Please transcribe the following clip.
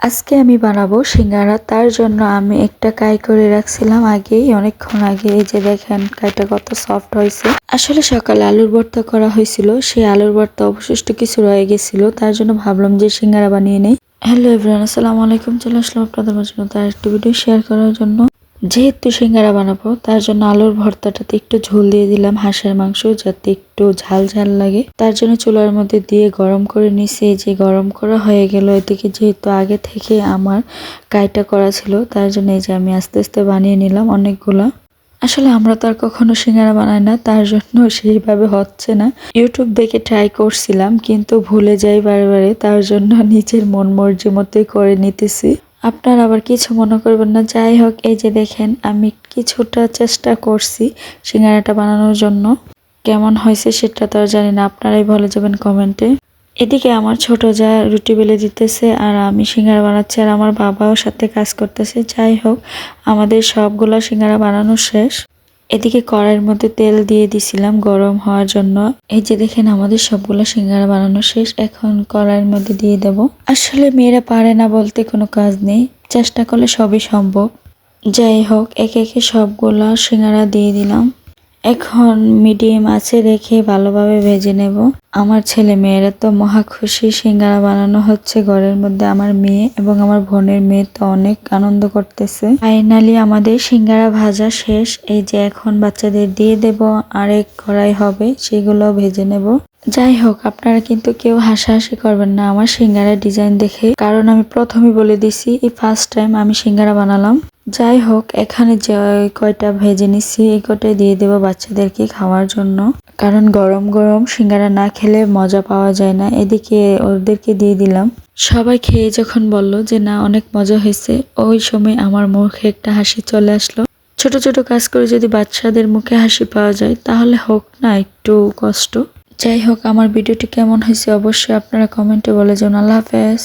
আজকে আমি বানাবো সিঙ্গারা। তার জন্য আমি একটা কাই করে রাখছিলাম আগেই, অনেকক্ষণ আগে। এই যে দেখেন কাইটা কত সফট হয়েছে। আসলে সকালে আলুর ভর্তা করা হয়েছিল, সেই আলুর ভর্তা অবশিষ্ট কিছু রয়ে গেছিল, তার জন্য ভাবলাম যে সিঙ্গারা বানিয়ে নেই। হ্যালো এভরিওয়ান, আসসালামু আলাইকুম। চলে আসলাম আপনাদের মাঝে তার একটি ভিডিও শেয়ার করার জন্য। যেহেতু সিঙ্গারা বানাবো তার জন্য আলুর ভর্তাটাতে একটু ঝোল দিয়ে দিলাম হাঁসের মাংস, যাতে একটু ঝাল ঝাল লাগে। তার জন্য চুলার মধ্যে দিয়ে গরম করে নিছি। যে গরম করা হয়ে গেল, এদিকে যেহেতু আগে থেকে আমার কাইটা করা ছিল, তার জন্য এই যে আমি আস্তে আস্তে বানিয়ে নিলাম অনেকগুলা। আসলে আমরা তো আর কখনো সিঙ্গারা বানাই না, তার জন্য সেইভাবে হচ্ছে না। ইউটিউব দেখে ট্রাই করছিলাম, কিন্তু ভুলে যাই বারে, তার জন্য নিজের মন মর্জি মতোই করে নিতেছি। আপনার আবার কিছু মনে করবেন না। যাই হোক, এই যে দেখেন আমি কিছুটা চেষ্টা করছি সিঙ্গারাটা বানানোর জন্য। কেমন হয়েছে সেটা তো আর জানি না, আপনারাই বলে যাবেন কমেন্টে। এদিকে আমার ছোট যা রুটি বেলে দিতেছে আর আমি সিঙ্গারা বানাচ্ছি, আর আমার বাবাও সাথে কাজ করতেছে। যাই হোক, আমাদের সবগুলা সিঙ্গারা বানানো শেষ। এদিকে কড়াইয়ের মধ্যে তেল দিয়ে দিছিলাম গরম হওয়ার জন্য। এই যে দেখেন আমাদের সবগুলা সিঙ্গারা বানানো শেষ। এখন কড়াইয়ের মধ্যে দিয়ে দেব। আসলে মেয়েরা পারে না বলতে কোনো কাজ নেই, চেষ্টা করলে সবই সম্ভব। যাই হোক, একে একে সবগুলা সিঙ্গারা দিয়ে দিলাম। এখন মিডিয়াম আঁচে রেখে ভালোভাবে ভেজে নেব। আমার ছেলে মেয়েরা তো মহা খুশি, সিঙ্গারা বানানো হচ্ছে ঘরের মধ্যে। আমার মেয়ে এবং আমার বোনের মেয়ে তো অনেক আনন্দ করতেছে। ফাইনালি আমাদের সিঙ্গারা ভাজা শেষ। এই যে এখন বাচ্চাদের দিয়ে দেব, আরেক কড়াই হবে, সেগুলো ভেজে নেব। যাই হোক, আপনারা কিন্তু কেউ হাসাহাসি করবেন না আমার সিঙ্গারার ডিজাইন দেখে, কারণ আমি প্রথমে বলে দিছি এই ফার্স্ট টাইম আমি সিঙ্গারা বানালাম। যাই হোক, এখানে যে কয়টা ভেজে নিচ্ছি এই কয়টাই দিয়ে দেবো বাচ্চাদেরকে খাওয়ার জন্য, কারণ গরম গরম সিঙ্গারা না খেলে মজা পাওয়া যায় না। এদিকে ওদেরকে দিয়ে দিলাম। সবাই খেয়ে যখন বলল যে না অনেক মজা হয়েছে, ওই সময় আমার মুখে একটা হাসি চলে আসলো। ছোট ছোট কাজ করে যদি বাচ্চাদের মুখে হাসি পাওয়া যায়, তাহলে হোক না একটু কষ্ট। যাই হোক, আমার ভিডিওটি কেমন হয়েছে অবশ্যই আপনারা কমেন্টে বলে যান। আল্লাহ হাফেজ।